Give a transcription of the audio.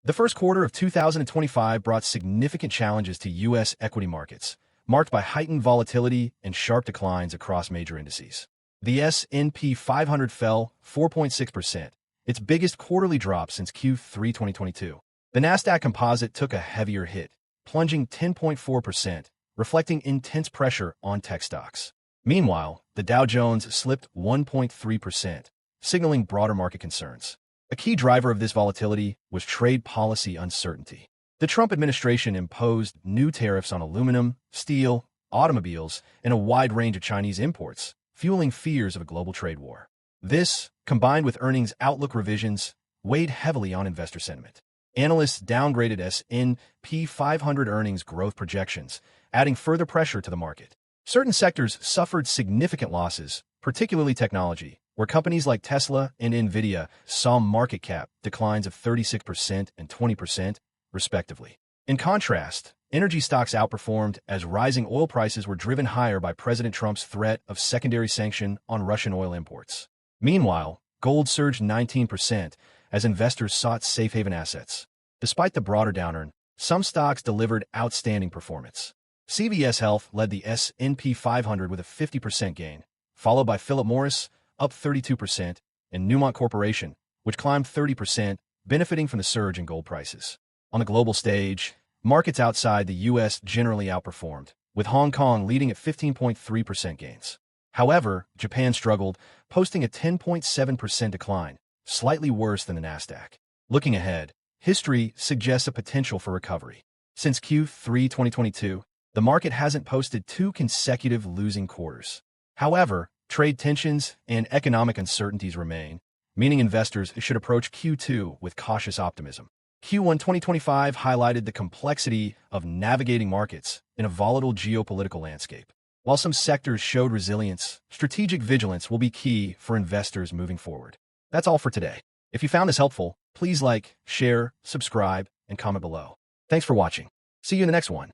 The first quarter of 2025 brought significant challenges to U.S. equity markets, marked by heightened volatility and sharp declines across major indices. The S&P 500 fell 4.6%, its biggest quarterly drop since Q3 2022. The Nasdaq composite took a heavier hit, plunging 10.4%, reflecting intense pressure on tech stocks. Meanwhile, the Dow Jones slipped 1.3%, signaling broader market concerns. A key driver of this volatility was trade policy uncertainty. The Trump administration imposed new tariffs on aluminum, steel, automobiles, and a wide range of Chinese imports, fueling fears of a global trade war. This, combined with earnings outlook revisions, weighed heavily on investor sentiment. Analysts downgraded S&P 500 earnings growth projections, adding further pressure to the market. Certain sectors suffered significant losses, particularly technology, where companies like Tesla and NVIDIA saw market cap declines of 36% and 20%, respectively. In contrast, energy stocks outperformed as rising oil prices were driven higher by President Trump's threat of secondary sanction on Russian oil imports. Meanwhile, gold surged 19% as investors sought safe haven assets. Despite the broader downturn, some stocks delivered outstanding performance. CVS Health led the S&P 500 with a 50% gain, followed by Philip Morris, up 32%, and Newmont Corporation, which climbed 30%, benefiting from the surge in gold prices. On the global stage, markets outside the U.S. generally outperformed, with Hong Kong leading at 15.3% gains. However, Japan struggled, posting a 10.7% decline, slightly worse than the Nasdaq. Looking ahead, history suggests a potential for recovery. Since Q3 2022, the market hasn't posted two consecutive losing quarters. However, trade tensions and economic uncertainties remain, meaning investors should approach Q2 with cautious optimism. Q1 2025 highlighted the complexity of navigating markets in a volatile geopolitical landscape. While some sectors showed resilience, strategic vigilance will be key for investors moving forward. That's all for today. If you found this helpful, please like, share, subscribe, and comment below. Thanks for watching. See you in the next one.